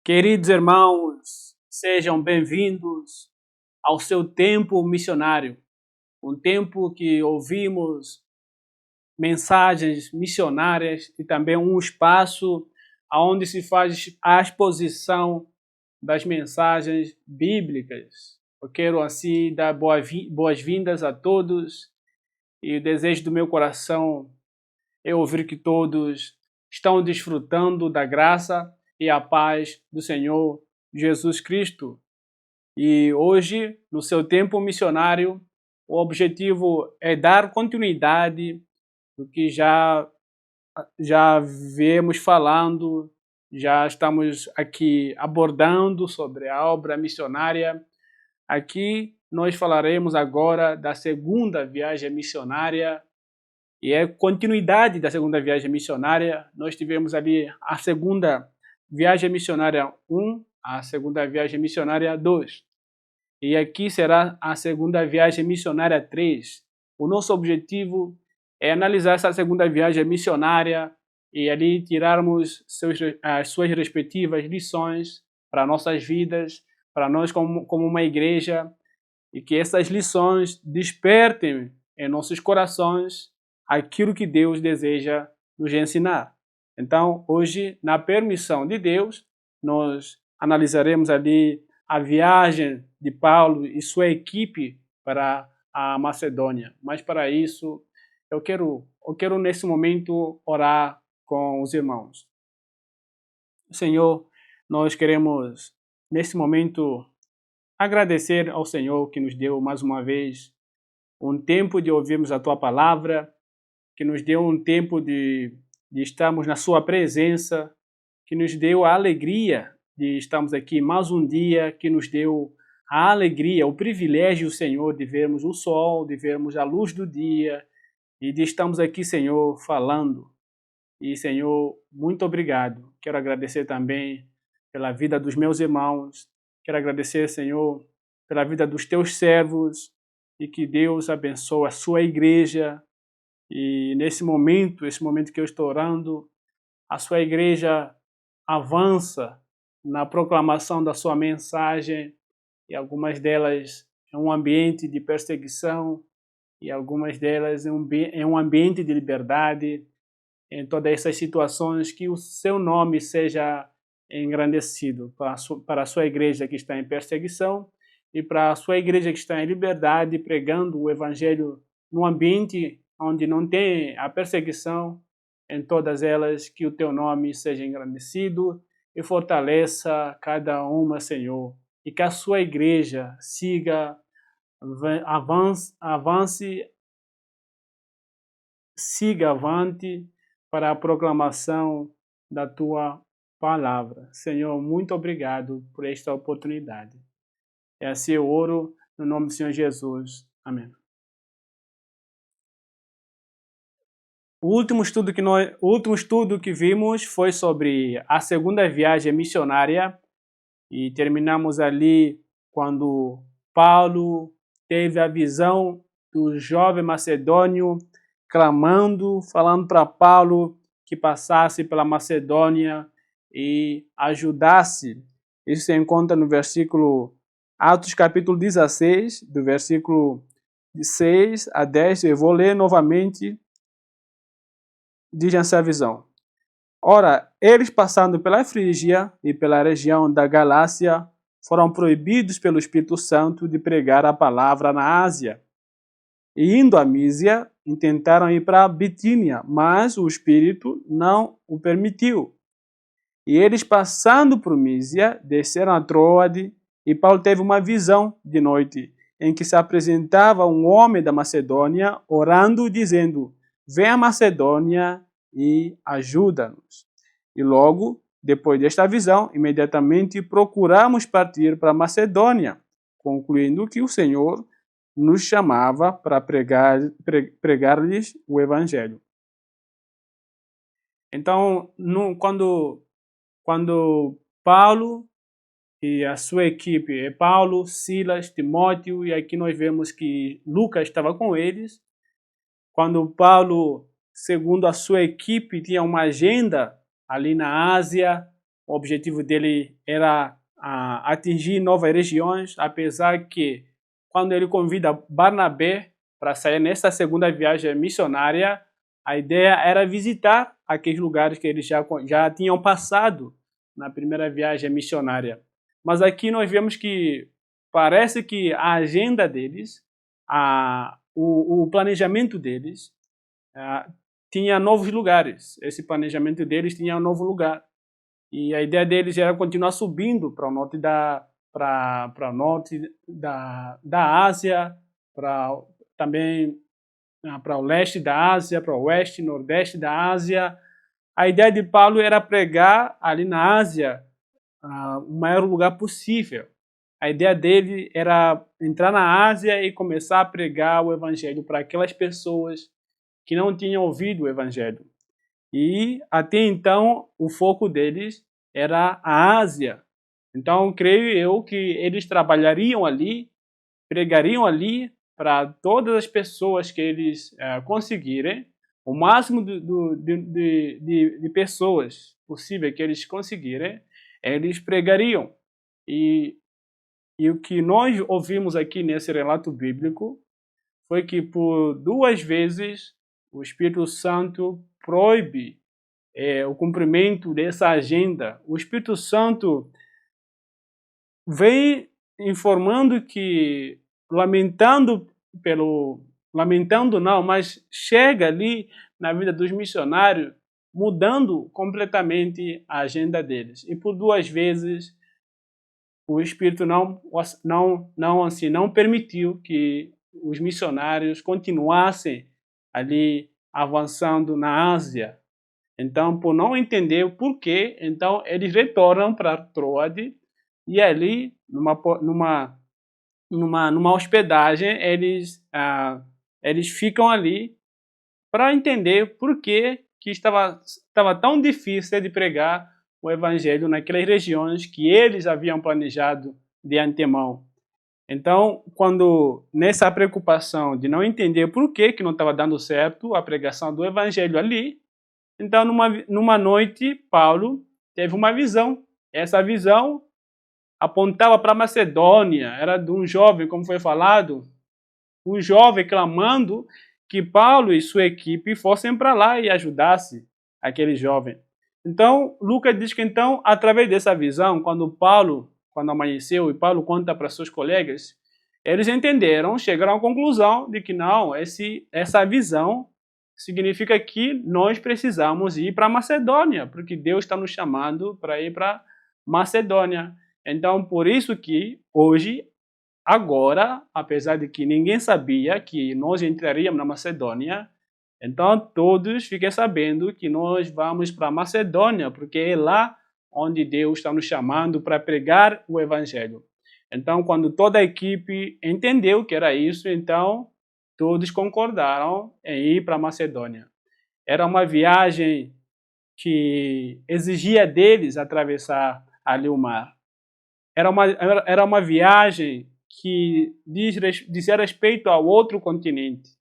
Queridos irmãos, sejam bem-vindos ao seu tempo missionário, um tempo que ouvimos mensagens missionárias e também um espaço onde se faz a exposição das mensagens bíblicas. Eu quero assim dar boas-vindas a todos e o desejo do meu coração é ouvir que todos estão desfrutando da graça e a paz do Senhor Jesus Cristo. E hoje, no seu tempo missionário, o objetivo é dar continuidade do que já viemos falando, já estamos aqui abordando sobre a obra missionária. Aqui nós falaremos agora da segunda viagem missionária e é continuidade da segunda viagem missionária. Nós tivemos ali a segunda viagem missionária 1, a segunda viagem missionária 2. E aqui será a segunda viagem missionária 3. O nosso objetivo é analisar essa segunda viagem missionária e ali tirarmos as suas respectivas lições para nossas vidas, para nós como uma igreja, e que essas lições despertem em nossos corações aquilo que Deus deseja nos ensinar. Então, hoje, na permissão de Deus, nós analisaremos ali a viagem de Paulo e sua equipe para a Macedônia. Mas para isso, eu quero nesse momento orar com os irmãos. Senhor, nós queremos nesse momento agradecer ao Senhor que nos deu mais uma vez um tempo de ouvirmos a Tua palavra, que nos deu um tempo de estarmos na Sua presença, que nos deu a alegria de estarmos aqui mais um dia, que nos deu a alegria, o privilégio, Senhor, de vermos o sol, de vermos a luz do dia e de estarmos aqui, Senhor, falando. E, Senhor, muito obrigado. Quero agradecer também pela vida dos meus irmãos. Quero agradecer, Senhor, pela vida dos teus servos e que Deus abençoe a sua igreja. E nesse momento, esse momento que eu estou orando, a sua igreja avança na proclamação da sua mensagem e algumas delas em um ambiente de perseguição e algumas delas em um ambiente de liberdade. Em todas essas situações, que o seu nome seja engrandecido para a sua igreja que está em perseguição e para a sua igreja que está em liberdade, pregando o evangelho num ambiente onde não tem a perseguição. Em todas elas, que o teu nome seja engrandecido e fortaleça cada uma, Senhor, e que a sua igreja siga avante para a proclamação da tua palavra. Senhor, muito obrigado por esta oportunidade. É assim eu oro no nome do Senhor Jesus. Amém. O último estudo que vimos foi sobre a segunda viagem missionária e terminamos ali quando Paulo teve a visão do jovem macedônio clamando, falando para Paulo que passasse pela Macedônia e ajudasse. Isso se encontra no versículo Atos capítulo 16, do versículo de 6 a 10. Eu vou ler novamente. Diz essa visão. Ora, eles passando pela Frígia e pela região da Galácia, foram proibidos pelo Espírito Santo de pregar a palavra na Ásia. E indo a Mísia, intentaram ir para a Bitínia, mas o Espírito não o permitiu. E eles, passando por Mísia, desceram a Troade, e Paulo teve uma visão de noite, em que se apresentava um homem da Macedônia, orando, dizendo: vem a Macedônia e ajuda-nos. E logo, depois desta visão, imediatamente procuramos partir para a Macedônia, concluindo que o Senhor nos chamava para pregar-lhes o Evangelho. Então, quando Paulo e a sua equipe, Paulo, Silas, Timóteo, e aqui nós vemos que Lucas estava com eles, quando Paulo, segundo a sua equipe, tinha uma agenda ali na Ásia, O objetivo dele era atingir novas regiões, apesar que quando ele convida Barnabé para sair nessa segunda viagem missionária, a ideia era visitar aqueles lugares que eles já tinham passado na primeira viagem missionária. Mas aqui nós vemos que parece que a agenda deles, o planejamento deles, tinha novos lugares. Esse planejamento deles tinha um novo lugar. E a ideia deles era continuar subindo para o norte para o norte da Ásia, também para o leste da Ásia, para o oeste e nordeste da Ásia. A ideia de Paulo era pregar ali na Ásia o maior lugar possível. A ideia dele era entrar na Ásia e começar a pregar o evangelho para aquelas pessoas que não tinham ouvido o evangelho. E até então o foco deles era a Ásia. Então creio eu que eles trabalhariam ali, pregariam ali para todas as pessoas que eles conseguirem, o máximo de pessoas possível que eles conseguirem, eles pregariam. E o que nós ouvimos aqui nesse relato bíblico foi que por 2 vezes o Espírito Santo proíbe o cumprimento dessa agenda. O Espírito Santo vem informando que, mas chega ali na vida dos missionários, mudando completamente a agenda deles. E por 2 vezes o Espírito não permitiu que os missionários continuassem ali avançando na Ásia. Então, por não entender o porquê, então eles retornam para Troade e ali, numa hospedagem, eles ficam ali para entender por que estava tão difícil de pregar o evangelho naquelas regiões que eles haviam planejado de antemão. Então, quando nessa preocupação de não entender por que não estava dando certo a pregação do evangelho ali, então numa noite Paulo teve uma visão. Essa visão apontava para Macedônia, era de um jovem, como foi falado, um jovem clamando que Paulo e sua equipe fossem para lá e ajudassem aquele jovem. Então, Lucas diz que então, através dessa visão, quando amanheceu e Paulo conta para seus colegas, eles entenderam, chegaram à conclusão de que não, essa visão significa que nós precisamos ir para Macedônia, porque Deus está nos chamando para ir para Macedônia. Então, por isso que hoje, agora, apesar de que ninguém sabia que nós entraríamos na Macedônia, então todos fiquem sabendo que nós vamos para Macedônia, porque é lá onde Deus está nos chamando para pregar o Evangelho. Então, quando toda a equipe entendeu que era isso, então todos concordaram em ir para Macedônia. Era uma viagem que exigia deles atravessar ali o mar. Era uma viagem que dizia respeito ao outro continente.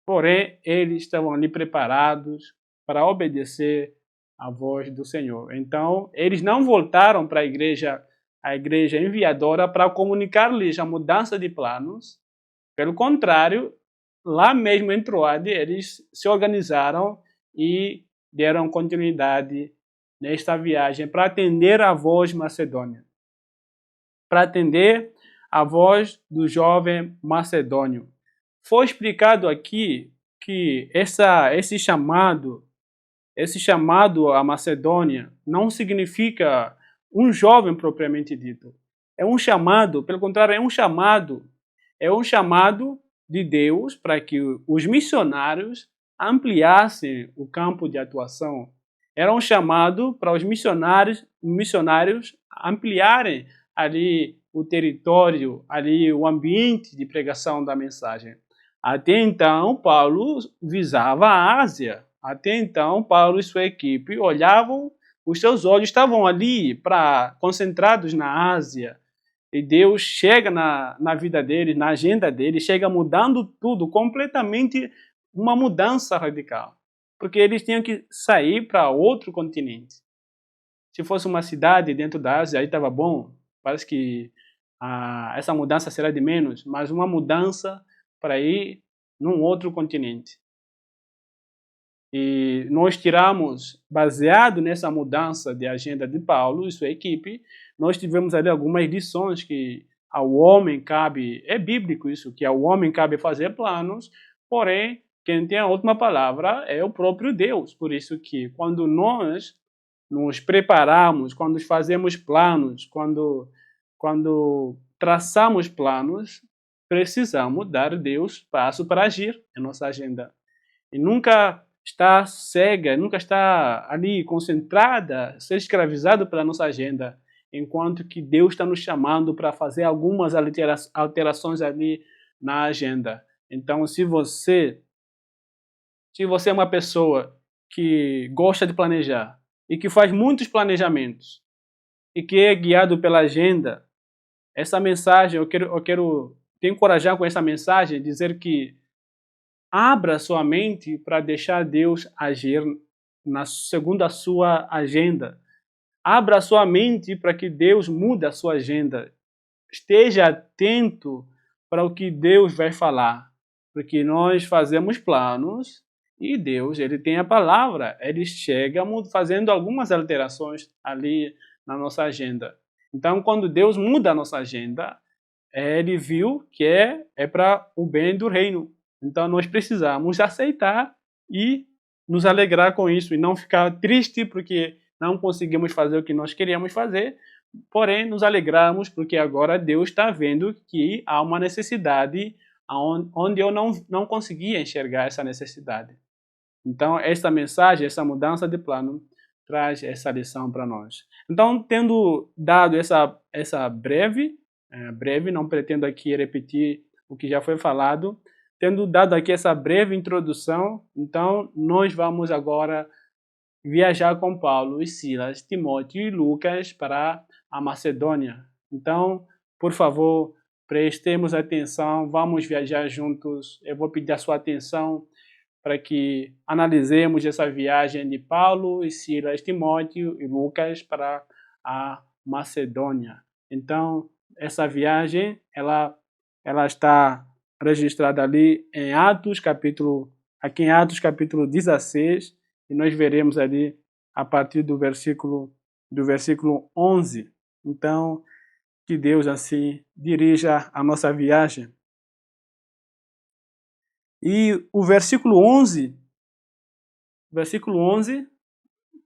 Porém, eles estavam ali preparados para obedecer à voz do Senhor. Então, eles não voltaram para a igreja enviadora para comunicar-lhes a mudança de planos. Pelo contrário, lá mesmo em Troade, eles se organizaram e deram continuidade nesta viagem para atender a voz macedônia, para atender a voz do jovem macedônio. Foi explicado aqui que esse chamado à Macedônia não significa um jovem propriamente dito. É um chamado, pelo contrário, é um chamado de Deus para que os missionários ampliassem o campo de atuação. Era um chamado para os missionários ampliarem ali o território, ali o ambiente de pregação da mensagem. Até então, Paulo visava a Ásia. Até então, Paulo e sua equipe olhavam, os seus olhos estavam ali concentrados na Ásia. E Deus chega na vida deles, na agenda deles, chega mudando tudo, completamente uma mudança radical. Porque eles tinham que sair para outro continente. Se fosse uma cidade dentro da Ásia, aí estava bom. Parece que essa mudança será de menos, mas uma mudança para ir num outro continente. E nós tiramos, baseado nessa mudança de agenda de Paulo e sua equipe, nós tivemos ali algumas lições que ao homem cabe, é bíblico isso, que ao homem cabe fazer planos, porém, quem tem a última palavra é o próprio Deus. Por isso que quando nós nos preparamos, quando fazemos planos, quando traçamos planos, precisamos dar a Deus espaço para agir em nossa agenda. E nunca está cega, nunca está ali concentrada, ser escravizado pela nossa agenda, enquanto que Deus está nos chamando para fazer algumas alterações ali na agenda. Então, se você é uma pessoa que gosta de planejar e que faz muitos planejamentos e que é guiado pela agenda, essa mensagem, eu quero te encorajar com essa mensagem, dizer que abra sua mente para deixar Deus agir segundo a sua agenda. Abra sua mente para que Deus mude a sua agenda. Esteja atento para o que Deus vai falar. Porque nós fazemos planos e Deus, ele tem a palavra. Ele chega fazendo algumas alterações ali na nossa agenda. Então, quando Deus muda a nossa agenda, ele viu que é para o bem do reino. Então, nós precisamos aceitar e nos alegrar com isso e não ficar triste porque não conseguimos fazer o que nós queríamos fazer, porém, nos alegramos porque agora Deus está vendo que há uma necessidade onde eu não conseguia enxergar essa necessidade. Então, essa mensagem, essa mudança de plano, traz essa lição para nós. Então, tendo dado essa breve, não pretendo aqui repetir o que já foi falado, tendo dado aqui essa breve introdução, então nós vamos agora viajar com Paulo e Silas, Timóteo e Lucas para a Macedônia. Então, por favor, prestemos atenção, vamos viajar juntos. Eu vou pedir a sua atenção para que analisemos essa viagem de Paulo e Silas, Timóteo e Lucas para a Macedônia. Então, essa viagem, ela está registrada ali em Atos, aqui em Atos, capítulo 16, e nós veremos ali a partir do versículo 11. Então, que Deus assim dirija a nossa viagem. E o versículo 11,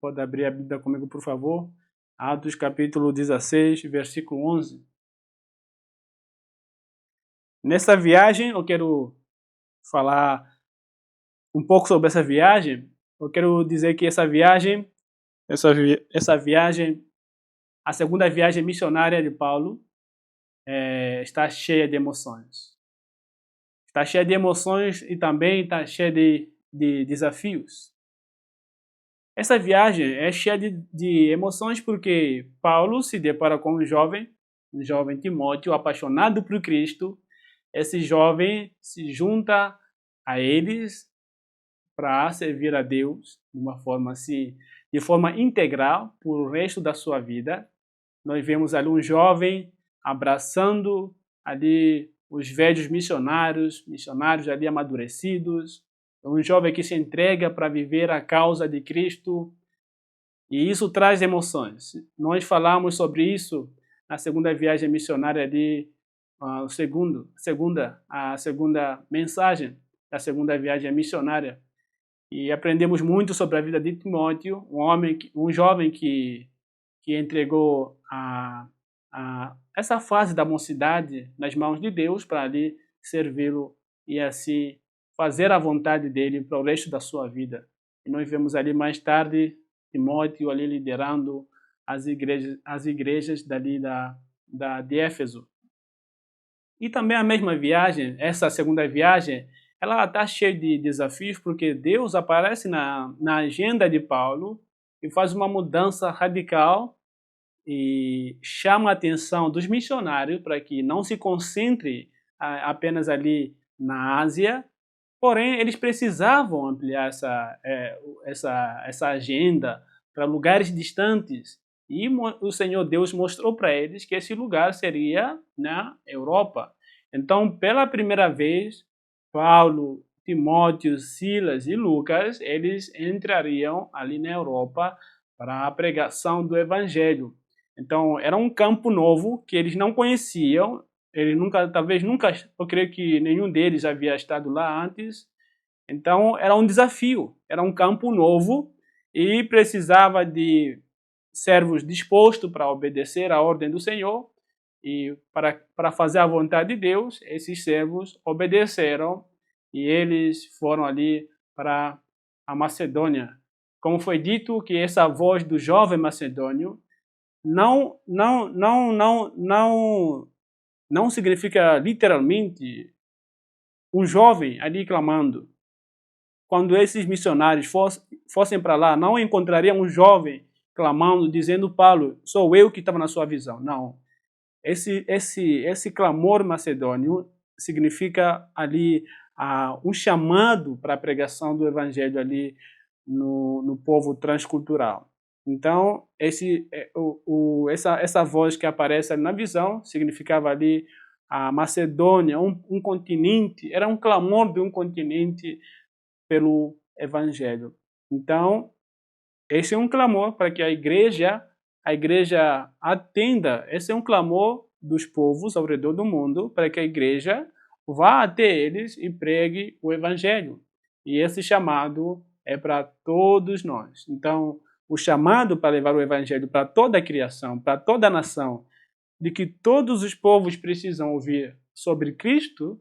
pode abrir a Bíblia comigo, por favor, Atos capítulo 16, versículo 11. Nessa viagem, eu quero falar um pouco sobre essa viagem. Eu quero dizer que essa viagem, a segunda viagem missionária de Paulo, está cheia de emoções. Está cheia de emoções e também está cheia de desafios. Essa viagem é cheia de emoções porque Paulo se depara com um jovem Timóteo, apaixonado por Cristo. Esse jovem se junta a eles para servir a Deus de forma integral por o resto da sua vida. Nós vemos ali um jovem abraçando ali os velhos missionários ali amadurecidos, um jovem que se entrega para viver a causa de Cristo, e isso traz emoções. Nós falamos sobre isso na segunda viagem missionária ali, a segunda mensagem da segunda viagem missionária, e aprendemos muito sobre a vida de Timóteo, um jovem que entregou essa fase da mocidade nas mãos de Deus para ali servi-lo e assim fazer a vontade dele para o resto da sua vida. E nós vemos ali mais tarde Timóteo ali liderando as igrejas dali de Éfeso. E também a mesma viagem, essa segunda viagem, ela está cheia de desafios porque Deus aparece na agenda de Paulo e faz uma mudança radical e chama a atenção dos missionários para que não se concentre apenas ali na Ásia, porém eles precisavam ampliar essa agenda para lugares distantes E o Senhor Deus mostrou para eles que esse lugar seria na Europa. Então, pela primeira vez, Paulo, Timóteo, Silas e Lucas, eles entrariam ali na Europa para a pregação do Evangelho. Então, era um campo novo que eles não conheciam. Eles nunca, talvez nunca, eu creio que nenhum deles havia estado lá antes. Então, era um desafio, era um campo novo e precisava de servos dispostos para obedecer à ordem do Senhor e para fazer a vontade de Deus. Esses servos obedeceram e eles foram ali para a Macedônia. Como foi dito que essa voz do jovem macedônio não significa literalmente um jovem ali clamando. Quando esses missionários fossem para lá, não encontrariam um jovem clamando, dizendo: Paulo, sou eu que estava na sua visão. Não. Esse clamor macedônio significa ali um chamado para a pregação do evangelho ali no povo transcultural. Então, essa voz que aparece na visão significava ali a Macedônia, um continente, era um clamor de um continente pelo evangelho. Então, esse é um clamor para que a igreja atenda. Esse é um clamor dos povos ao redor do mundo para que a igreja vá até eles e pregue o evangelho. E esse chamado é para todos nós. Então, o chamado para levar o evangelho para toda a criação, para toda a nação, de que todos os povos precisam ouvir sobre Cristo,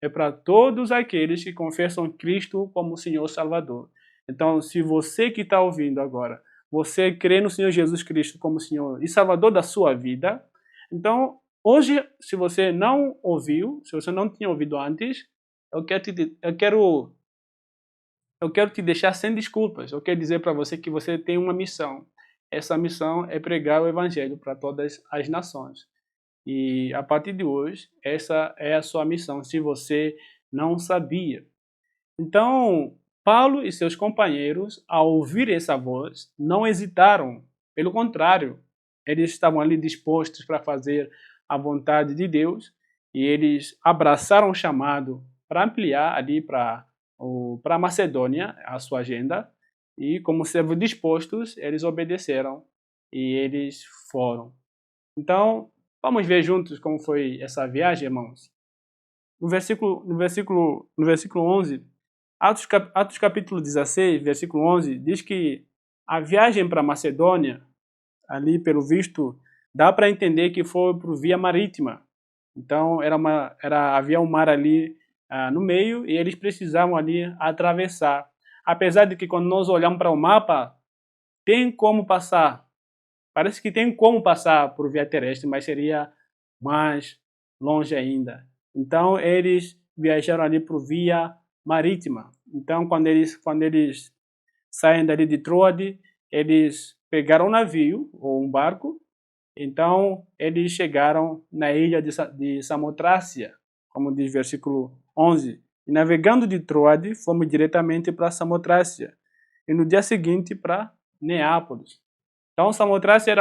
é para todos aqueles que confessam Cristo como Senhor Salvador. Então, se você que está ouvindo agora, você crê no Senhor Jesus Cristo como Senhor e Salvador da sua vida, então, hoje, se você não ouviu, se você não tinha ouvido antes, eu quero te deixar sem desculpas. Eu quero dizer para você que você tem uma missão. Essa missão é pregar o Evangelho para todas as nações. E a partir de hoje, essa é a sua missão, se você não sabia. Então, Paulo e seus companheiros, ao ouvir essa voz, não hesitaram. Pelo contrário, eles estavam ali dispostos para fazer a vontade de Deus e eles abraçaram o chamado para ampliar ali para a Macedônia a sua agenda. E, como servos dispostos, eles obedeceram e eles foram. Então, vamos ver juntos como foi essa viagem, irmãos. No versículo 11, Atos capítulo 16, versículo 11, diz que a viagem para a Macedônia, ali pelo visto, dá para entender que foi por via marítima. Então, havia um mar ali no meio e eles precisavam ali atravessar. Apesar de que quando nós olhamos para o mapa, tem como passar. Parece que tem como passar por via terrestre, mas seria mais longe ainda. Então, eles viajaram ali por via marítima. Então, quando eles saem dali de Troade, eles pegaram um navio ou um barco. Então, eles chegaram na ilha de Samotrácia, como diz o versículo 11. E navegando de Troade, fomos diretamente para Samotrácia. E no dia seguinte para Neápolis. Então, Samotrácia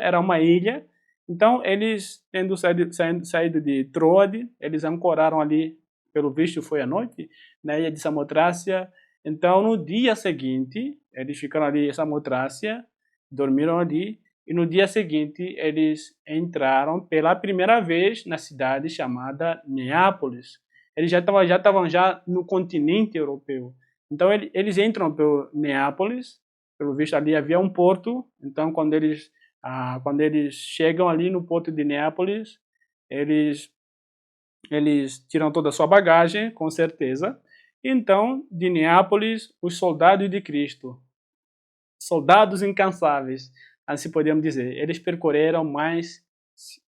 era uma ilha. Então, eles, tendo saído de Troade, eles ancoraram ali, pelo visto foi à noite, na ilha de Samotrácia. Então, no dia seguinte, eles ficaram ali em Samotrácia, dormiram ali, e no dia seguinte, eles entraram pela primeira vez na cidade chamada Neápolis. Eles já estavam no continente europeu. Então, eles entram pelo Neápolis. Pelo visto, ali havia um porto. Então, quando eles chegam ali no porto de Neápolis, eles tiram toda a sua bagagem, com certeza. Então, de Neápolis, os soldados de Cristo, soldados incansáveis, assim podemos dizer, eles percorreram mais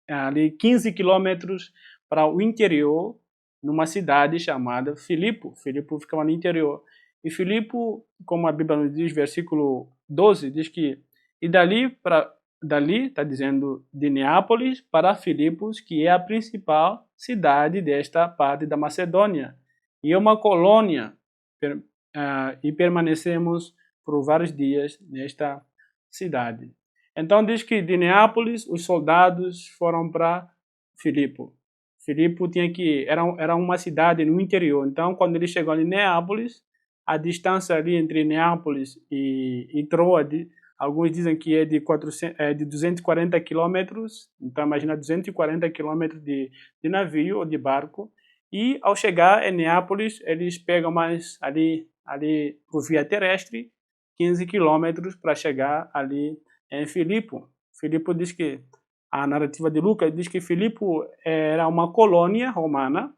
ali 15 quilômetros para o interior, numa cidade chamada Filipo. Filipo ficava no interior. E Filipo, como a Bíblia nos diz, versículo 12, diz que e dali, está dizendo, de Neápolis para Filipos, que é a principal cidade desta parte da Macedônia. E é uma colônia, e permanecemos por vários dias nesta cidade. Então diz que de Neápolis os soldados foram para Filipe. Filipe era uma cidade no interior. Então quando ele chegou em Neápolis, a distância ali entre Neápolis e Troade, alguns dizem que é de 240 quilômetros. Então imagina 240 quilômetros de navio ou de barco. E ao chegar em Neápolis, eles pegam mais ali por via terrestre 15 quilômetros para chegar ali em Filipe. Filipe diz que, a narrativa de Lucas diz que Filipe era uma colônia romana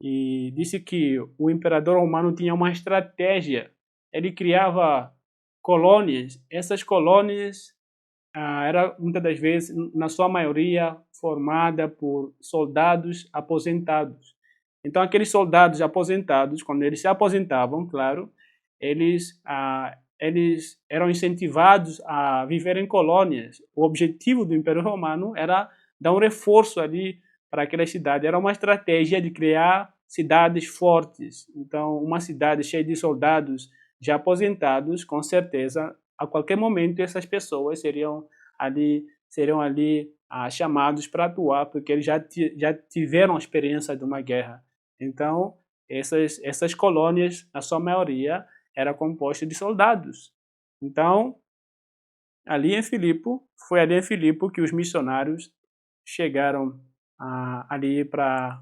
e disse que o imperador romano tinha uma estratégia. Ele criava colônias. Essas colônias era muitas das vezes, na sua maioria, formada por soldados aposentados. Então, aqueles soldados aposentados, quando eles se aposentavam, claro, eles eram incentivados a viver em colônias. O objetivo do Império Romano era dar um reforço ali para aquela cidade. Era uma estratégia de criar cidades fortes. Então, uma cidade cheia de soldados já aposentados, com certeza, a qualquer momento essas pessoas seriam ali chamados para atuar, porque eles já tiveram a experiência de uma guerra. Então, essas colônias, na sua maioria, era composta de soldados. Então, foi ali em Filipe que os missionários chegaram ali para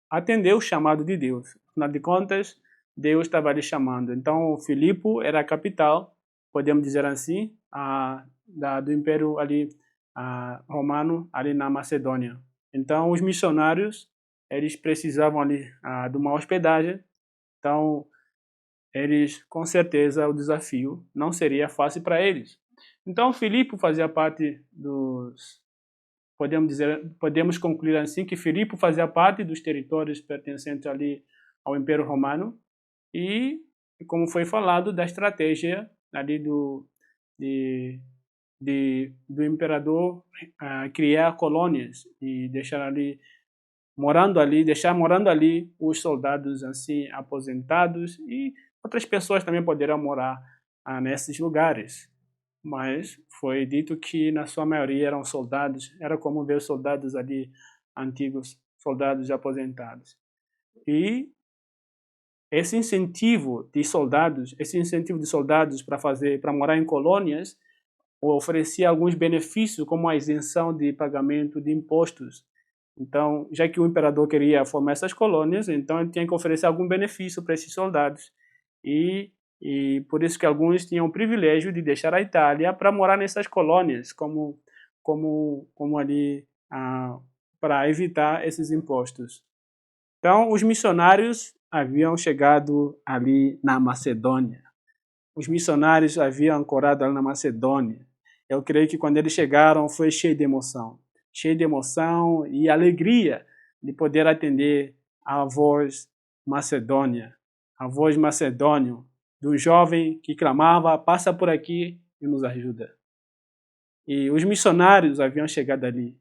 atender o chamado de Deus. Afinal de contas, Deus estava ali chamando. Então, Filipe era a capital, podemos dizer assim, do Império ali romano ali na Macedônia. Então, os missionários eles precisavam ali de uma hospedagem. Então, eles, com certeza, o desafio não seria fácil para eles. Então, Filipe fazia parte podemos concluir assim que Filipe fazia parte dos territórios pertencentes ali ao Império Romano e, como foi falado, da estratégia ali do imperador criar colônias e deixar morando ali os soldados assim aposentados e outras pessoas também poderão morar nesses lugares. Mas foi dito que na sua maioria eram soldados, era comum ver soldados ali antigos, soldados aposentados. E esse incentivo de soldados para morar em colônias oferecia alguns benefícios, como a isenção de pagamento de impostos. Então, já que o imperador queria formar essas colônias, então ele tinha que oferecer algum benefício para esses soldados. E por isso que alguns tinham o privilégio de deixar a Itália para morar nessas colônias, como ali para evitar esses impostos. Então, os missionários haviam chegado ali na Macedônia. Os missionários haviam ancorado ali na Macedônia. Eu creio que quando eles chegaram foi cheio de emoção e alegria de poder atender a voz macedônia, a voz macedônio do jovem que clamava: passa por aqui e nos ajuda. E os missionários haviam chegado ali.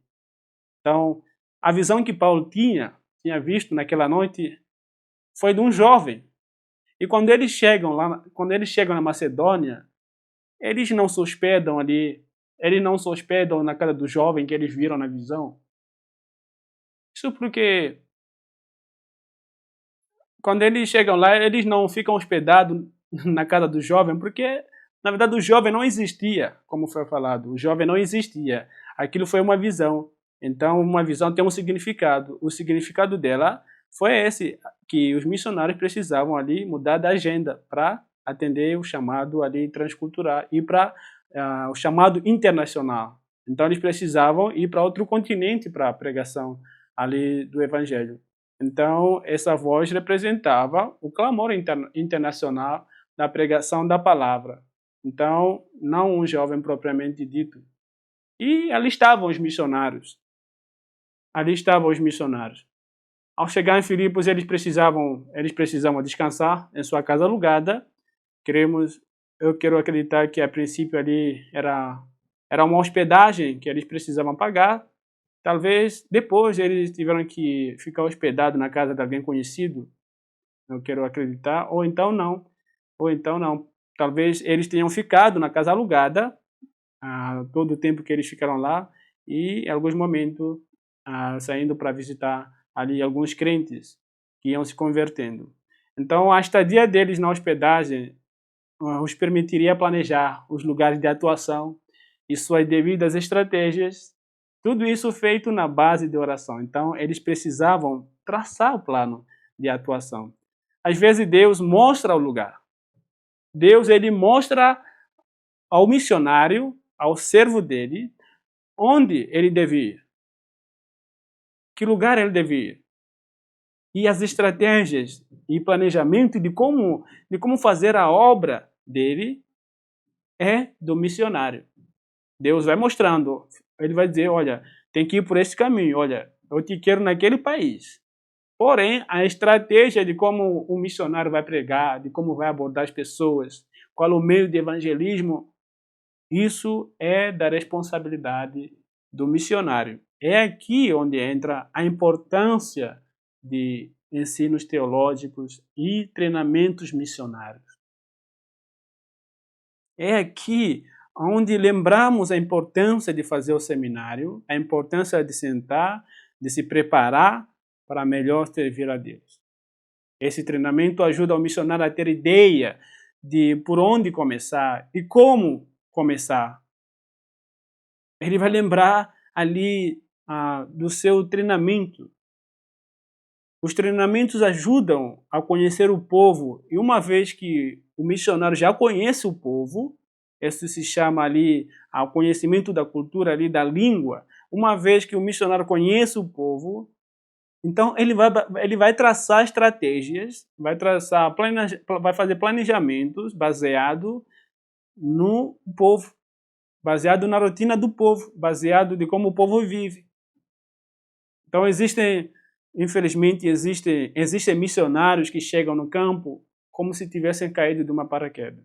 Então, a visão que Paulo tinha visto naquela noite foi de um jovem. E quando eles chegam na Macedônia, eles não se hospedam ali, eles não se hospedam na casa do jovem que eles viram na visão. Isso porque quando eles chegam lá, eles não ficam hospedados na casa do jovem, porque na verdade o jovem não existia, como foi falado. O jovem não existia. Aquilo foi uma visão. Então, uma visão tem um significado. O significado dela foi esse, que os missionários precisavam ali mudar da agenda para atender o chamado ali transcultural e para o chamado internacional. Então, eles precisavam ir para outro continente para a pregação ali do evangelho. Então, essa voz representava o clamor internacional da pregação da palavra. Então, não um jovem propriamente dito. E ali estavam os missionários. Ao chegar em Filipos, eles precisavam descansar em sua casa alugada. Eu quero acreditar que a princípio ali era uma hospedagem que eles precisavam pagar. Talvez depois eles tiveram que ficar hospedados na casa de alguém conhecido. Eu quero acreditar. Ou então não. Talvez eles tenham ficado na casa alugada todo o tempo que eles ficaram lá e, em alguns momentos, saindo para visitar ali alguns crentes que iam se convertendo. Então, a estadia deles na hospedagem os permitiria planejar os lugares de atuação e suas devidas estratégias, tudo isso feito na base de oração. Então, eles precisavam traçar o plano de atuação. Às vezes, Deus mostra o lugar. Deus, ele mostra ao missionário, ao servo dele, onde ele deve ir, que lugar ele deve ir, e as estratégias e planejamento de como fazer a obra dele é do missionário. Deus vai mostrando, ele vai dizer, olha, tem que ir por esse caminho, olha, eu te quero naquele país. Porém, a estratégia de como o missionário vai pregar, de como vai abordar as pessoas, qual o meio de evangelismo, isso é da responsabilidade do missionário. É aqui onde entra a importância de ensinos teológicos e treinamentos missionários. É aqui onde lembramos a importância de fazer o seminário, a importância de sentar, de se preparar para melhor servir a Deus. Esse treinamento ajuda o missionário a ter ideia de por onde começar e como começar. Ele vai lembrar ali do seu treinamento. Os treinamentos ajudam a conhecer o povo, e uma vez que o missionário já conhece o povo, isso se chama ali o conhecimento da cultura, ali da língua. Uma vez que o missionário conhece o povo, então ele vai traçar estratégias, vai fazer planejamentos baseado no povo, baseado na rotina do povo, baseado de como o povo vive. Então infelizmente existem missionários que chegam no campo como se tivessem caído de uma paraquedas.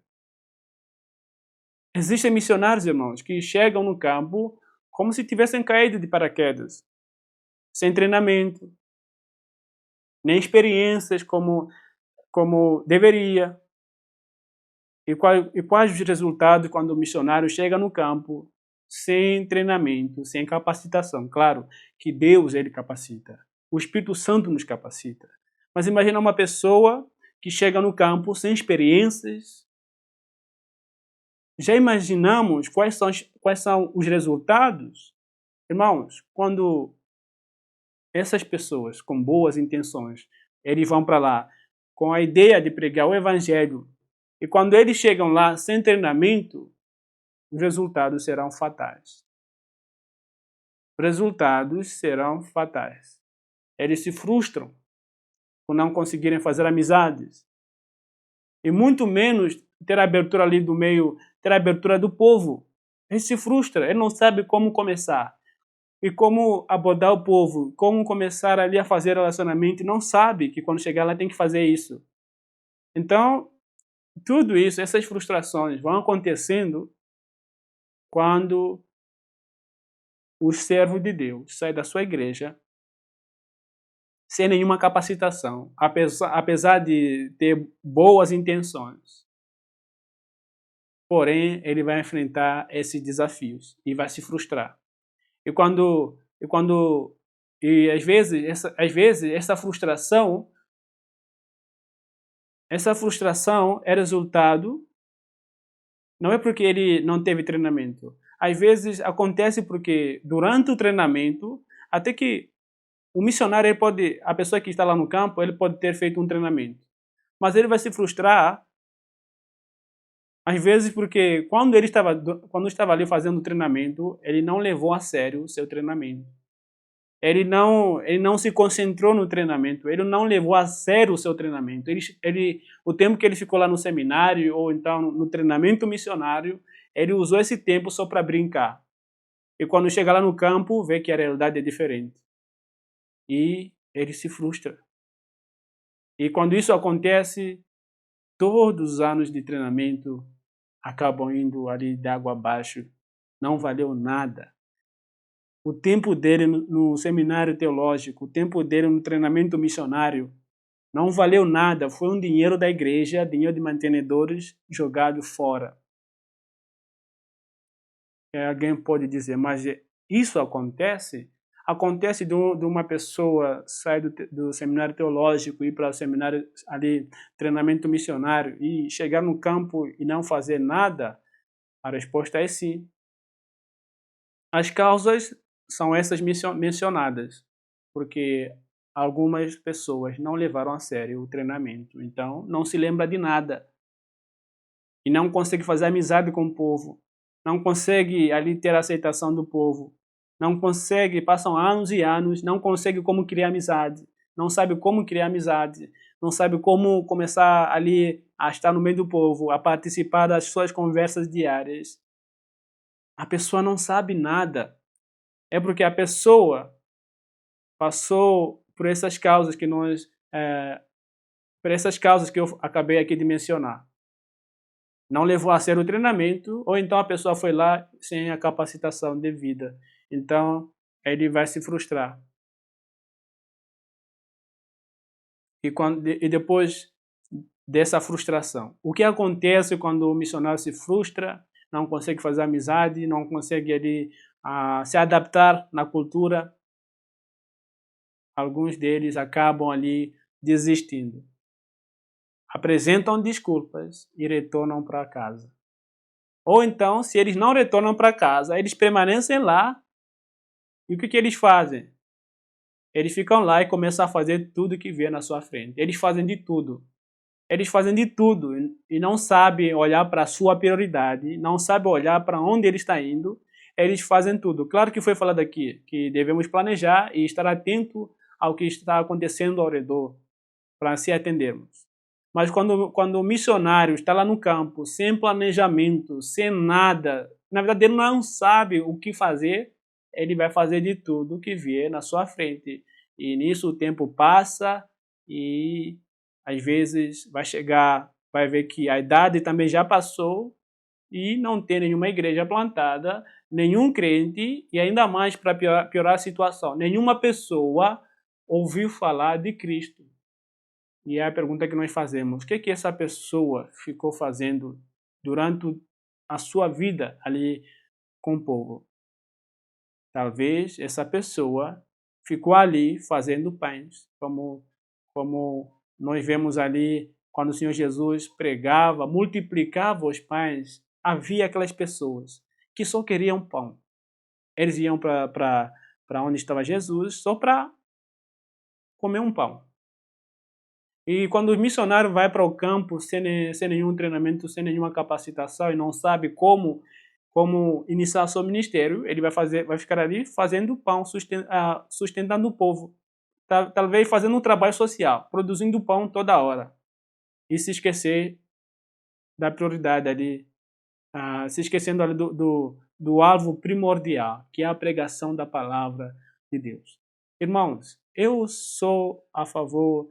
Existem missionários, irmãos, que chegam no campo como se tivessem caído de paraquedas, sem treinamento, nem experiências como deveria. E quais os resultados quando o missionário chega no campo sem treinamento, sem capacitação? Claro que Deus, ele capacita. O Espírito Santo nos capacita. Mas imagina uma pessoa que chega no campo sem experiências. Já imaginamos quais são os resultados? Irmãos, quando essas pessoas com boas intenções, eles vão para lá com a ideia de pregar o evangelho, e quando eles chegam lá sem treinamento, os resultados serão fatais. Os resultados serão fatais. Eles se frustram por não conseguirem fazer amizades. E muito menos ter a abertura ali do meio, ter a abertura do povo. Ele se frustra, ele não sabe como começar. E como abordar o povo, como começar ali a fazer relacionamento, não sabe que quando chegar lá tem que fazer isso. Então, tudo isso, essas frustrações vão acontecendo quando o servo de Deus sai da sua igreja sem nenhuma capacitação, apesar de ter boas intenções. Porém, ele vai enfrentar esses desafios e vai se frustrar. E às vezes essa frustração é resultado, não é porque ele não teve treinamento. Às vezes acontece porque durante o treinamento, até que o missionário, a pessoa que está lá no campo, ele pode ter feito um treinamento. Mas ele vai se frustrar, às vezes porque quando estava ali fazendo o treinamento, ele não levou a sério o seu treinamento. Ele não se concentrou no treinamento, ele não levou a sério o seu treinamento. O tempo que ele ficou lá no seminário ou então no treinamento missionário, ele usou esse tempo só para brincar. E quando chega lá no campo, vê que a realidade é diferente. E ele se frustra. E quando isso acontece, todos os anos de treinamento acabam indo ali de água abaixo. Não valeu nada. O tempo dele no seminário teológico, o tempo dele no treinamento missionário, não valeu nada. Foi um dinheiro da igreja, dinheiro de mantenedores jogado fora. Alguém pode dizer, mas isso acontece? Acontece de uma pessoa sair do seminário teológico, ir para o seminário ali, treinamento missionário, e chegar no campo e não fazer nada? A resposta é sim. As causas são essas mencionadas, porque algumas pessoas não levaram a sério o treinamento, então não se lembra de nada e não consegue fazer amizade com o povo, não consegue ali ter a aceitação do povo, não consegue, passam anos e anos, não consegue como criar amizade, não sabe como criar amizade, não sabe como começar ali a estar no meio do povo, a participar das suas conversas diárias. A pessoa não sabe nada. É porque a pessoa passou por essas causas que por essas causas que eu acabei aqui de mencionar. Não levou a sério o treinamento, ou então a pessoa foi lá sem a capacitação devida. Então, ele vai se frustrar. E depois dessa frustração, o que acontece quando o missionário se frustra, não consegue fazer amizade, não consegue ali, se adaptar na cultura? Alguns deles acabam ali desistindo. Apresentam desculpas e retornam para casa. Ou então, se eles não retornam para casa, eles permanecem lá. E o que eles fazem? Eles ficam lá e começam a fazer tudo que vê na sua frente. Eles fazem de tudo. Eles fazem de tudo e não sabem olhar para a sua prioridade, não sabem olhar para onde ele está indo. Eles fazem tudo. Claro que foi falado aqui que devemos planejar e estar atento ao que está acontecendo ao redor para se atendermos. Mas quando o missionário está lá no campo, sem planejamento, sem nada, na verdade ele não sabe o que fazer, ele vai fazer de tudo que vier na sua frente. E nisso o tempo passa e às vezes vai ver que a idade também já passou e não tem nenhuma igreja plantada, nenhum crente e ainda mais para piorar a situação, nenhuma pessoa ouviu falar de Cristo. E é a pergunta que nós fazemos: o que essa pessoa ficou fazendo durante a sua vida ali com o povo? Talvez essa pessoa ficou ali fazendo pães, como nós vemos ali quando o Senhor Jesus pregava, multiplicava os pães. Havia aquelas pessoas que só queriam pão. Eles iam para onde estava Jesus só para comer um pão. E quando o missionário vai para o campo sem nenhum treinamento, sem nenhuma capacitação e não sabe como iniciar seu ministério, ele vai ficar ali fazendo pão, sustentando o povo. Talvez fazendo um trabalho social, produzindo pão toda hora. E se esquecer da prioridade ali, se esquecendo ali do alvo primordial, que é a pregação da palavra de Deus. Irmãos, eu sou a favor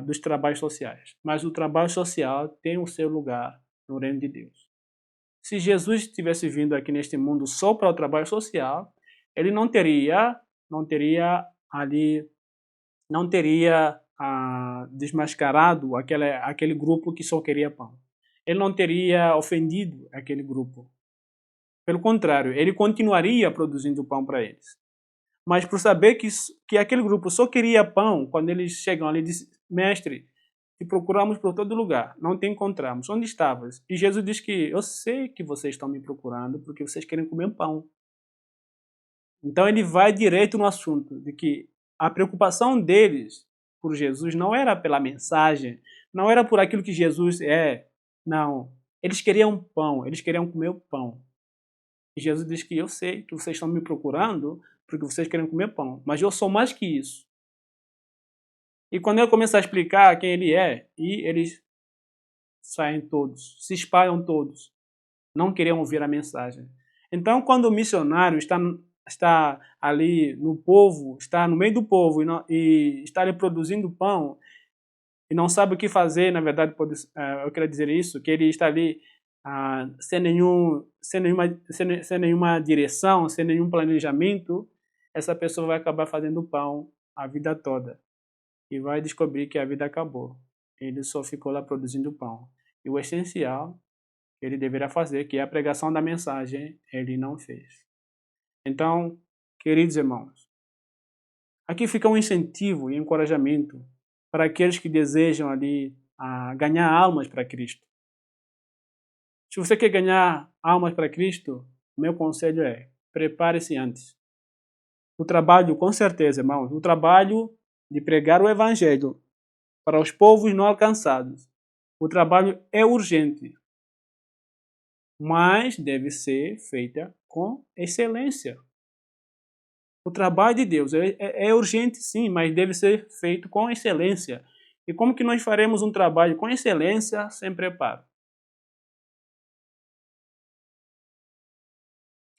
dos trabalhos sociais, mas o trabalho social tem o seu lugar no reino de Deus. Se Jesus tivesse vindo aqui neste mundo só para o trabalho social, ele não teria ali, não teria desmascarado aquele grupo que só queria pão. Ele não teria ofendido aquele grupo. Pelo contrário, ele continuaria produzindo pão para eles. Mas por saber que aquele grupo só queria pão, quando eles chegam ali, diz: mestre, te procuramos por todo lugar, não te encontramos. Onde estavas? E Jesus diz que eu sei que vocês estão me procurando porque vocês querem comer pão. Então ele vai direto no assunto, de que a preocupação deles por Jesus não era pela mensagem, não era por aquilo que Jesus é, não. Eles queriam pão, eles queriam comer o pão. E Jesus diz que eu sei que vocês estão me procurando porque vocês querem comer pão, mas eu sou mais que isso. E quando ele começa a explicar quem ele é, e eles saem todos, se espalham todos, não queriam ouvir a mensagem. Então, quando o missionário está ali no povo, está no meio do povo e está ali produzindo pão e não sabe o que fazer, na verdade, eu quero dizer isso, que ele está ali sem nenhuma direção, sem nenhum planejamento, essa pessoa vai acabar fazendo pão a vida toda e vai descobrir que a vida acabou. Ele só ficou lá produzindo pão. E o essencial ele deveria fazer, que é a pregação da mensagem, ele não fez. Então, queridos irmãos, aqui fica um incentivo e encorajamento para aqueles que desejam ali ganhar almas para Cristo. Se você quer ganhar almas para Cristo, meu conselho é: prepare-se antes. O trabalho, com certeza, irmãos, o trabalho de pregar o Evangelho para os povos não alcançados, o trabalho é urgente, mas deve ser feita com excelência. O trabalho de Deus é urgente, sim, mas deve ser feito com excelência. E como que nós faremos um trabalho com excelência sem preparo?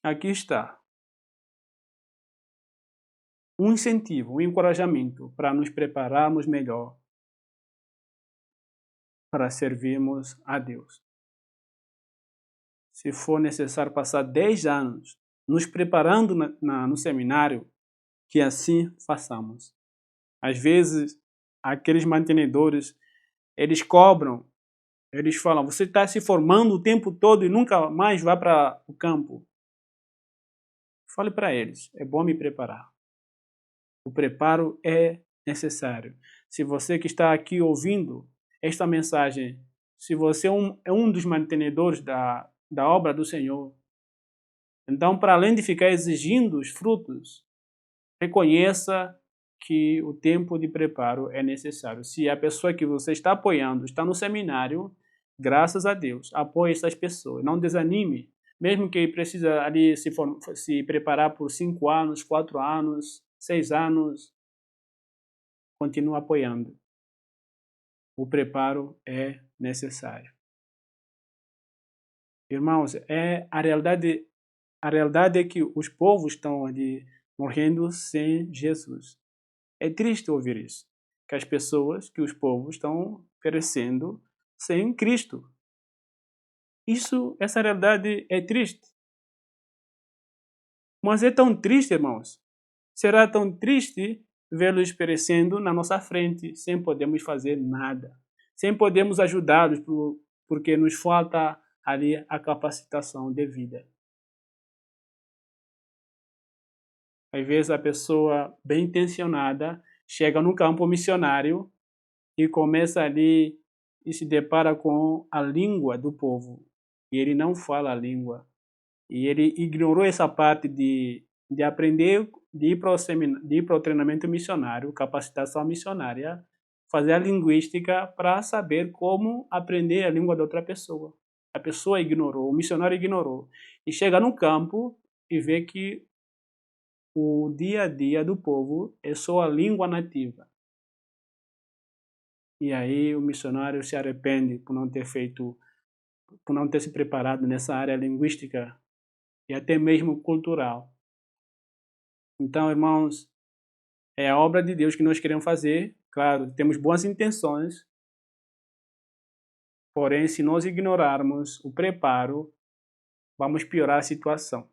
Aqui está um incentivo, um encorajamento para nos prepararmos melhor para servirmos a Deus. Se for necessário passar 10 anos nos preparando no seminário, que assim façamos. Às vezes, aqueles mantenedores, eles cobram, eles falam: você está se formando o tempo todo e nunca mais vai para o campo. Fale para eles: é bom me preparar. O preparo é necessário. Se você que está aqui ouvindo esta mensagem, se você é um dos mantenedores da obra do Senhor, então, para além de ficar exigindo os frutos, reconheça que o tempo de preparo é necessário. Se a pessoa que você está apoiando está no seminário, graças a Deus, apoie essas pessoas. Não desanime, mesmo que precisa ali se preparar por 5 anos, 4 anos, 6 anos, continue apoiando. O preparo é necessário. Irmãos, a realidade é que os povos estão ali morrendo sem Jesus. É triste ouvir isso, que as pessoas, que os povos estão perecendo sem Cristo. Essa realidade é triste. Mas é tão triste, irmãos. Será tão triste vê-los perecendo na nossa frente, sem podermos fazer nada, sem podermos ajudá-los, porque nos falta ali a capacitação devida. Às vezes a pessoa bem intencionada chega no campo missionário e começa ali e se depara com a língua do povo. E ele não fala a língua. E ele ignorou essa parte de aprender, de ir para o treinamento missionário, capacitação missionária, fazer a linguística para saber como aprender a língua da outra pessoa. A pessoa ignorou, o missionário ignorou. E chega no campo e vê que o dia a dia do povo é só a língua nativa. E aí o missionário se arrepende por não ter se preparado nessa área linguística e até mesmo cultural. Então, irmãos, é a obra de Deus que nós queremos fazer. Claro, temos boas intenções, porém, se nós ignorarmos o preparo, vamos piorar a situação.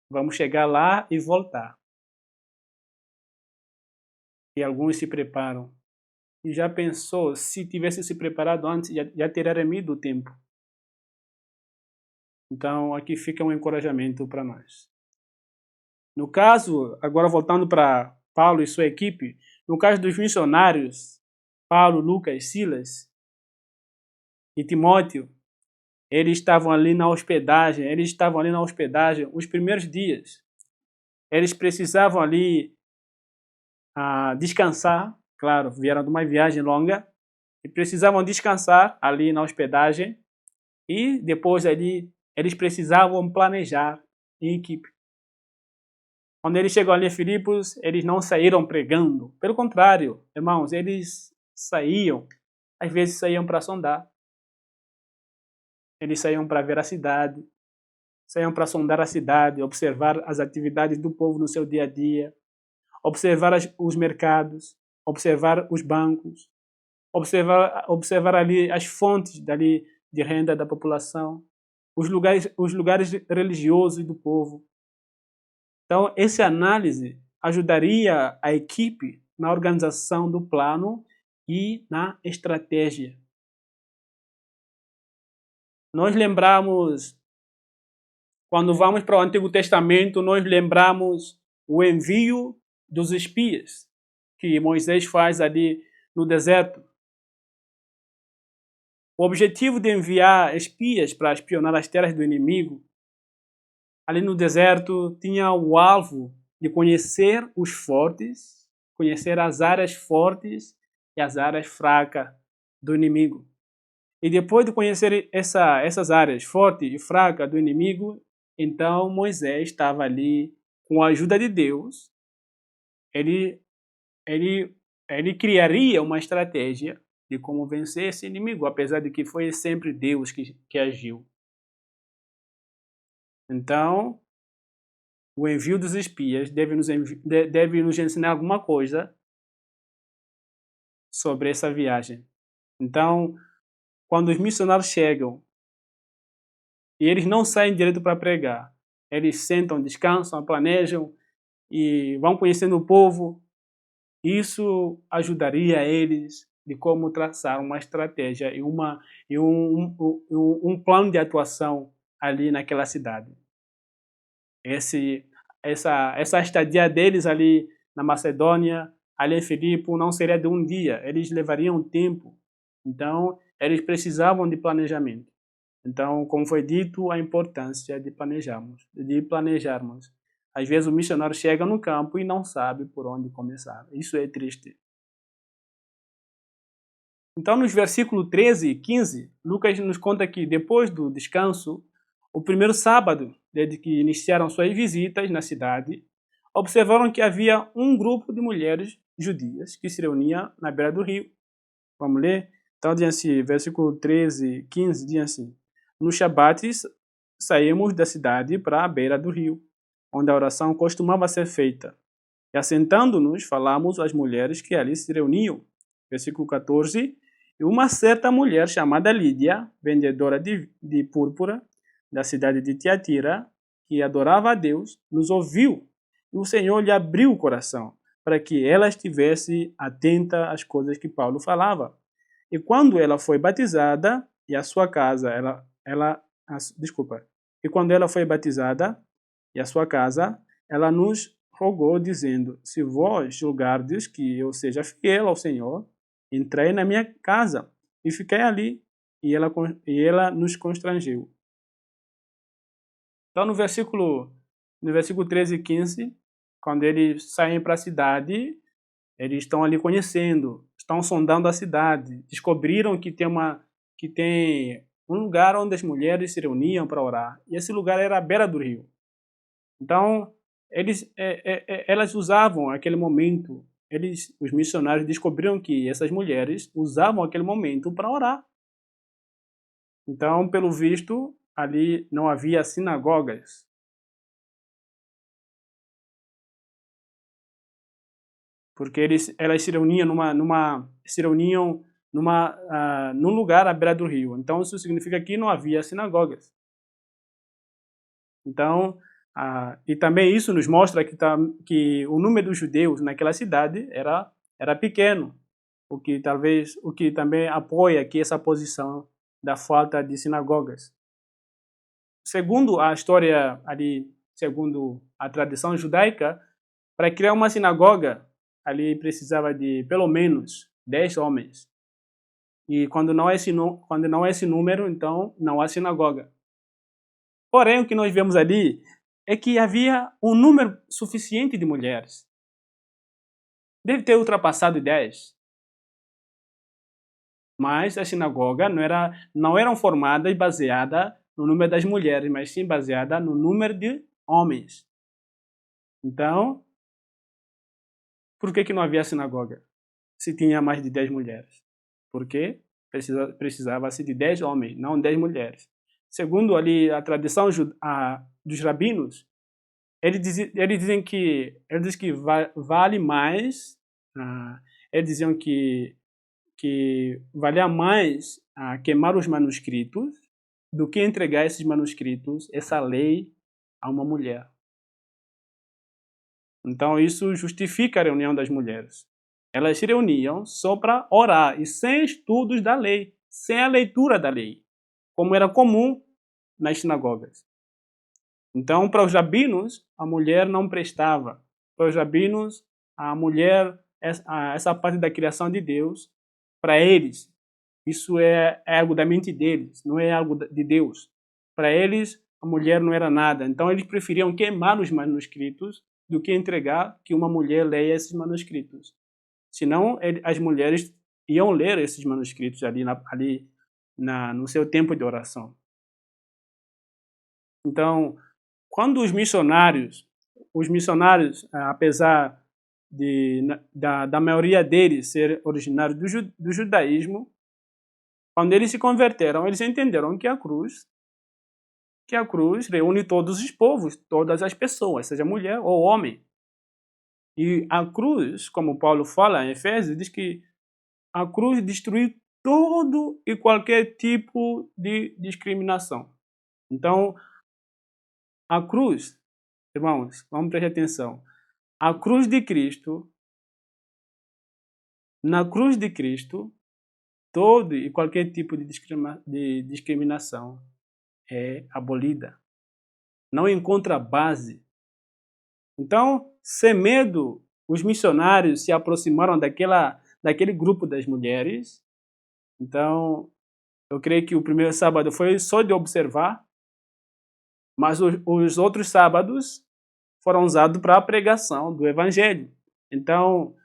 Vamos chegar lá e voltar. E alguns se preparam. E já pensou, se tivesse se preparado antes, já teria remido o tempo. Então, aqui fica um encorajamento para nós. No caso, agora voltando para Paulo e sua equipe, no caso dos missionários, Paulo, Lucas, Silas e Timóteo, eles estavam ali na hospedagem os primeiros dias. Eles precisavam ali descansar, claro, vieram de uma viagem longa, e precisavam descansar ali na hospedagem, e depois ali eles precisavam planejar em equipe. Quando eles chegam ali em Filipos, eles não saíram pregando. Pelo contrário, irmãos, eles às vezes saíam para sondar. Eles saíam para ver a cidade, saíam para sondar a cidade, observar as atividades do povo no seu dia a dia, observar os mercados, observar os bancos, observar ali as fontes dali de renda da população, os lugares religiosos do povo. Então, essa análise ajudaria a equipe na organização do plano e na estratégia. Nós lembramos, quando vamos para o Antigo Testamento, nós lembramos o envio dos espias que Moisés faz ali no deserto. O objetivo de enviar espias para espionar as terras do inimigo, ali no deserto, tinha o alvo de conhecer os fortes, conhecer as áreas fortes e as áreas fracas do inimigo. E depois de conhecer essas áreas fortes e fracas do inimigo, então Moisés estava ali com a ajuda de Deus. Ele, ele criaria uma estratégia de como vencer esse inimigo, apesar de que foi sempre Deus que agiu. Então, o envio dos espias deve nos ensinar alguma coisa sobre essa viagem. Então, quando os missionários chegam e eles não saem direto para pregar, eles sentam, descansam, planejam e vão conhecendo o povo. Isso ajudaria eles de como traçar uma estratégia e um plano de atuação ali naquela cidade. Essa estadia deles ali na Macedônia, ali em Filipe, não seria de um dia, eles levariam tempo. Então, eles precisavam de planejamento. Então, como foi dito, a importância de planejarmos. Às vezes o missionário chega no campo e não sabe por onde começar. Isso é triste. Então, nos versículos 13 e 15, Lucas nos conta que depois do descanso, o primeiro sábado, desde que iniciaram suas visitas na cidade, observaram que havia um grupo de mulheres judias que se reunia na beira do rio. Vamos ler? Então, diz assim, versículo 13 e 15, diz assim: No Shabat, saímos da cidade para a beira do rio, onde a oração costumava ser feita. E assentando-nos, falamos às mulheres que ali se reuniam. Versículo 14. E uma certa mulher chamada Lídia, vendedora de púrpura, da cidade de Tiatira, que adorava a Deus, nos ouviu. E o Senhor lhe abriu o coração, para que ela estivesse atenta às coisas que Paulo falava. E quando ela foi batizada, e a sua casa, E quando ela foi batizada, e a sua casa, ela nos rogou, dizendo: Se vós julgardes que eu seja fiel ao Senhor, entrei na minha casa e fiquei ali. E ela nos constrangeu. Então, no versículo 13 e 15, quando eles saem para a cidade, eles estão ali conhecendo, estão sondando a cidade, descobriram que tem um lugar onde as mulheres se reuniam para orar. E esse lugar era à beira do rio. Então, elas usavam aquele momento, os missionários descobriram que essas mulheres usavam aquele momento para orar. Então, pelo visto, ali não havia sinagogas. Porque elas se reuniam num lugar à beira do rio. Então, isso significa que não havia sinagogas. Então, e também isso nos mostra que o número dos judeus naquela cidade era pequeno, o que também apoia aqui essa posição da falta de sinagogas. Segundo a história ali, segundo a tradição judaica, para criar uma sinagoga, ali precisava de pelo menos 10 homens. E quando não é esse número, então não há sinagoga. Porém, o que nós vemos ali é que havia um número suficiente de mulheres. Deve ter ultrapassado 10. Mas a sinagoga não eram formadas baseada no número das mulheres, mas sim baseada no número de homens. Então, por que não havia sinagoga se tinha mais de 10 mulheres? Porque precisava-se de 10 homens, não 10 mulheres. Segundo ali a tradição dos rabinos, eles dizem que vale mais, eles diziam que valia mais queimar os manuscritos do que entregar esses manuscritos, essa lei, a uma mulher. Então isso justifica a reunião das mulheres. Elas se reuniam só para orar e sem estudos da lei, sem a leitura da lei. como era comum nas sinagogas. Então, para os rabinos, a mulher não prestava. Para os rabinos, a mulher, essa parte da criação de Deus, para eles, isso é algo da mente deles, não é algo de Deus. Para eles, a mulher não era nada. Então, eles preferiam queimar os manuscritos do que entregar que uma mulher leia esses manuscritos. Senão, as mulheres iam ler esses manuscritos no seu tempo de oração. Então, quando os missionários, apesar da maioria deles ser originários do judaísmo, quando eles se converteram, eles entenderam que a cruz reúne todos os povos, todas as pessoas, seja mulher ou homem. E a cruz, como Paulo fala em Efésios, diz que a cruz destruiu todo e qualquer tipo de discriminação. Então, a cruz, irmãos, vamos prestar atenção. A cruz de Cristo, na cruz de Cristo, todo e qualquer tipo de discriminação é abolida. Não encontra base. Então, sem medo, os missionários se aproximaram daquele grupo das mulheres. Então, eu creio que o primeiro sábado foi só de observar, mas os outros sábados foram usados para a pregação do Evangelho. Então,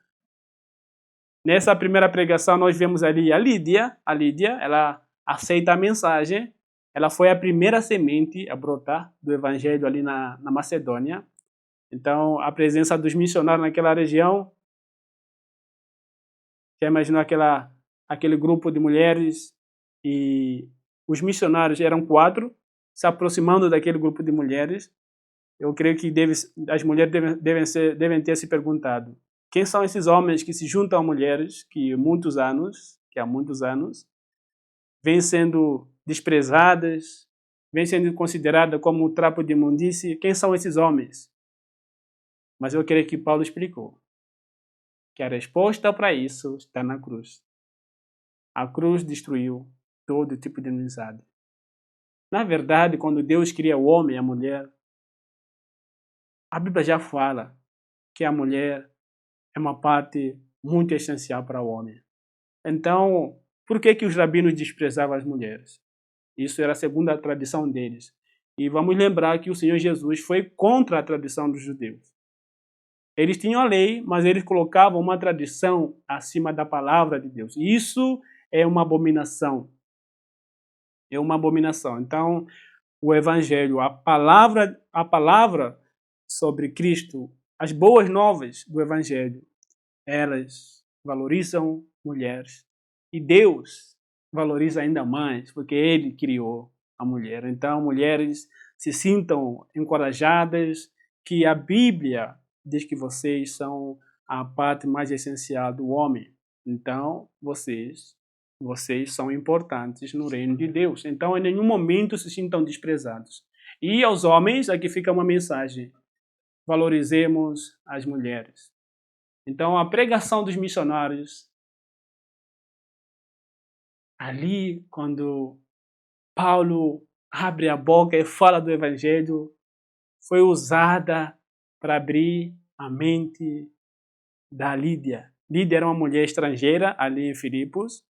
nessa primeira pregação, nós vemos ali a Lídia, ela aceita a mensagem, ela foi a primeira semente a brotar do Evangelho ali na Macedônia. Então, a presença dos missionários naquela região, já imaginou aquele grupo de mulheres e os missionários eram 4, se aproximando daquele grupo de mulheres. Eu creio que as mulheres devem ter se perguntado: quem são esses homens que se juntam a mulheres que há muitos anos vêm sendo desprezadas, vêm sendo consideradas como um trapo de imundície? Quem são esses homens? Mas eu creio que Paulo explicou que a resposta para isso está na cruz. A cruz destruiu todo tipo de inimizade. Na verdade, quando Deus cria o homem e a mulher, a Bíblia já fala que a mulher é uma parte muito essencial para o homem. Então, por que os rabinos desprezavam as mulheres? Isso era segundo a tradição deles. E vamos lembrar que o Senhor Jesus foi contra a tradição dos judeus. Eles tinham a lei, mas eles colocavam uma tradição acima da palavra de Deus. E isso é uma abominação. É uma abominação. Então, o Evangelho, a palavra sobre Cristo, as boas novas do Evangelho, elas valorizam mulheres. E Deus valoriza ainda mais, porque Ele criou a mulher. Então, mulheres, se sintam encorajadas, que a Bíblia diz que vocês são a parte mais essencial do homem. Então, vocês são importantes no reino de Deus. Então, em nenhum momento se sintam desprezados. E aos homens, aqui fica uma mensagem: valorizemos as mulheres. Então, a pregação dos missionários, ali, quando Paulo abre a boca e fala do Evangelho, foi usada para abrir a mente da Lídia. Lídia era uma mulher estrangeira ali em Filipos.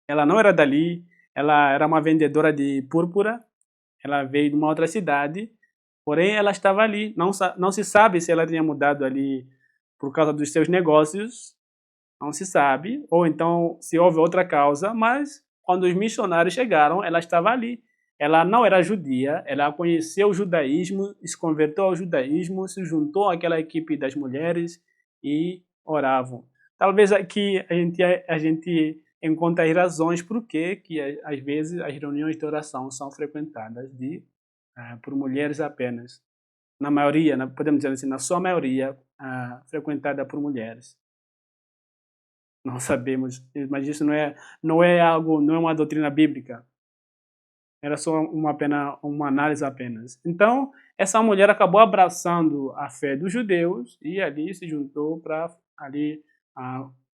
Ela não era dali, ela era uma vendedora de púrpura. Ela veio de uma outra cidade, porém ela estava ali. Não se sabe se ela tinha mudado ali por causa dos seus negócios, não se sabe, ou então se houve outra causa, mas quando os missionários chegaram, ela estava ali. Ela não era judia, ela conheceu o judaísmo, se converteu ao judaísmo, se juntou àquela equipe das mulheres e oravam. Talvez aqui a gente encontre as razões por que às vezes as reuniões de oração são frequentadas por mulheres apenas. Na maioria, podemos dizer assim, na sua maioria, frequentada por mulheres. Não sabemos, mas isso não é uma doutrina bíblica. Era só uma análise apenas. Então, essa mulher acabou abraçando a fé dos judeus e ali se juntou para ali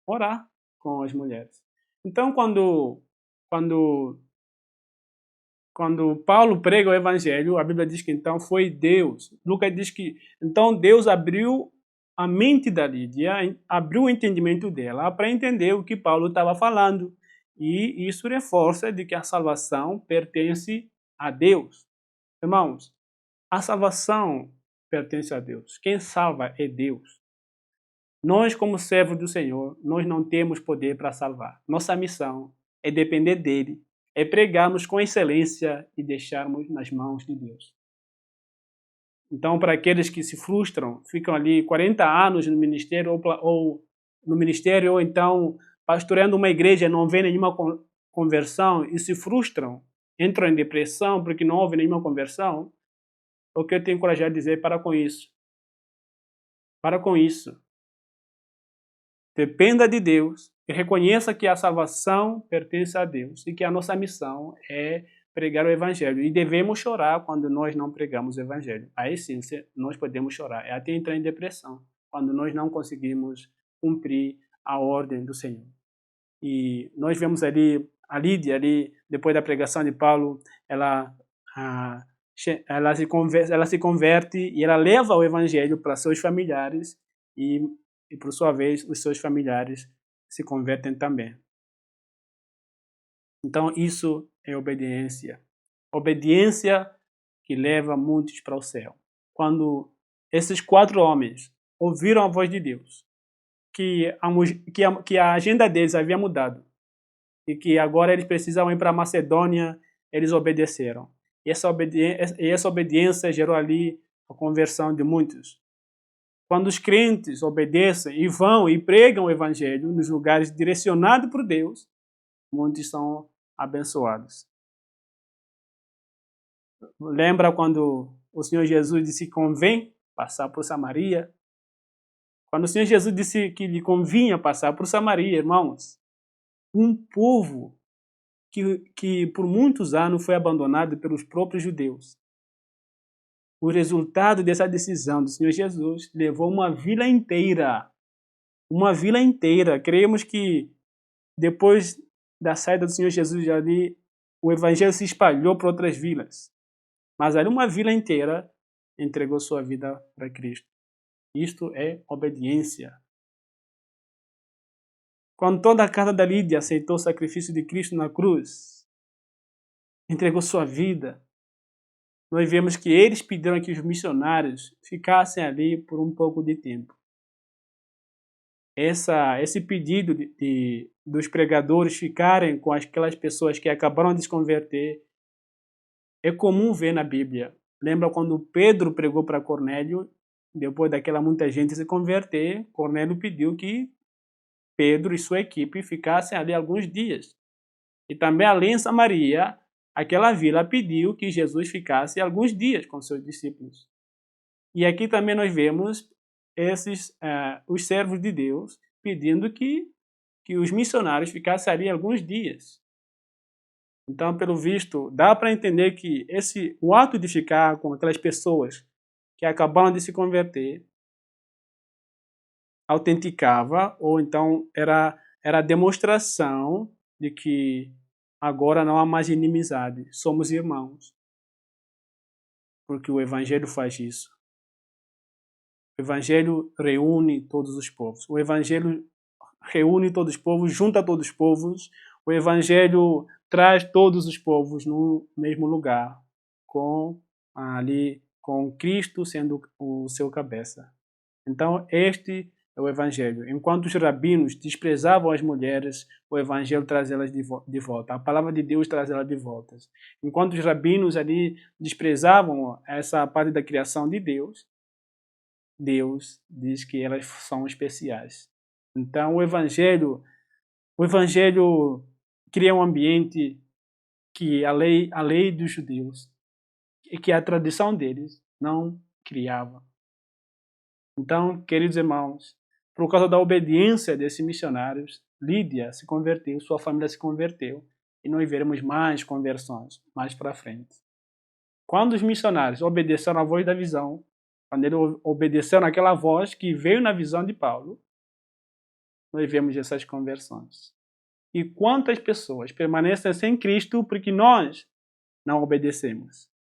orar com as mulheres. Então, quando quando Paulo prega o evangelho, a Bíblia diz que então foi Deus. Lucas diz que então Deus abriu a mente da Lídia, abriu o entendimento dela para entender o que Paulo estava falando. E isso reforça de que a salvação pertence a Deus. Irmãos, a salvação pertence a Deus. Quem salva é Deus. Nós, como servos do Senhor, nós não temos poder para salvar. Nossa missão é depender dele, é pregarmos com excelência e deixarmos nas mãos de Deus. Então, para aqueles que se frustram, ficam ali 40 anos no ministério ou então pastoreando uma igreja, não vê nenhuma conversão e se frustram, entram em depressão porque não houve nenhuma conversão, o que eu tenho coragem de dizer, para com isso. Para com isso. Dependa de Deus e reconheça que a salvação pertence a Deus e que a nossa missão é pregar o Evangelho. E devemos chorar quando nós não pregamos o Evangelho. Aí sim, nós podemos chorar. É até entrar em depressão quando nós não conseguimos cumprir a ordem do Senhor. E nós vemos ali a Lídia, ali, depois da pregação de Paulo, ela se converte e ela leva o Evangelho para seus familiares e por sua vez, os seus familiares se convertem também. Então, isso é obediência. Obediência que leva muitos para o céu. Quando esses 4 homens ouviram a voz de Deus, que a agenda deles havia mudado e que agora eles precisavam ir para a Macedônia, eles obedeceram. E essa obediência gerou ali a conversão de muitos. Quando os crentes obedecem e vão e pregam o Evangelho nos lugares direcionados por Deus, muitos são abençoados. Lembra quando o Senhor Jesus disse que convém passar por Samaria? Quando o Senhor Jesus disse que lhe convinha passar por Samaria, irmãos, um povo que por muitos anos foi abandonado pelos próprios judeus. O resultado dessa decisão do Senhor Jesus levou uma vila inteira. Uma vila inteira. Creemos que depois da saída do Senhor Jesus ali, o Evangelho se espalhou para outras vilas. Mas ali uma vila inteira entregou sua vida para Cristo. Isto é obediência. Quando toda a casa da Lídia aceitou o sacrifício de Cristo na cruz, entregou sua vida, nós vemos que eles pediram que os missionários ficassem ali por um pouco de tempo. Esse pedido dos pregadores ficarem com aquelas pessoas que acabaram de se converter é comum ver na Bíblia. Lembra quando Pedro pregou para Cornélio, depois daquela muita gente se converter, Cornélio pediu que Pedro e sua equipe ficassem ali alguns dias. E também ali em Samaria, aquela vila pediu que Jesus ficasse alguns dias com seus discípulos. E aqui também nós vemos os servos de Deus pedindo que os missionários ficassem ali alguns dias. Então, pelo visto, dá para entender que o ato de ficar com aquelas pessoas que acabaram de se converter autenticava, ou então era a demonstração de que agora não há mais inimizade, somos irmãos. Porque o Evangelho faz isso. O Evangelho reúne todos os povos. O Evangelho reúne todos os povos, junta todos os povos. O Evangelho traz todos os povos no mesmo lugar, com Cristo sendo o seu cabeça. Então, este é o Evangelho. Enquanto os rabinos desprezavam as mulheres, o Evangelho traz elas de volta. A palavra de Deus traz elas de volta. Enquanto os rabinos ali desprezavam essa parte da criação de Deus, Deus diz que elas são especiais. Então, o Evangelho cria um ambiente que a lei dos judeus e que a tradição deles não criava. Então, queridos irmãos, por causa da obediência desses missionários, Lídia se converteu, sua família se converteu, e nós veremos mais conversões mais para frente. Quando os missionários obedeceram à voz da visão, quando eles obedeceram àquela voz que veio na visão de Paulo, nós vemos essas conversões. E quantas pessoas permanecem sem Cristo porque nós não obedecemos.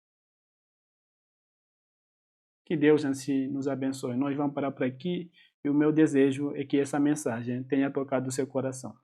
Que Deus assim nos abençoe. Nós vamos parar por aqui e o meu desejo é que essa mensagem tenha tocado o seu coração.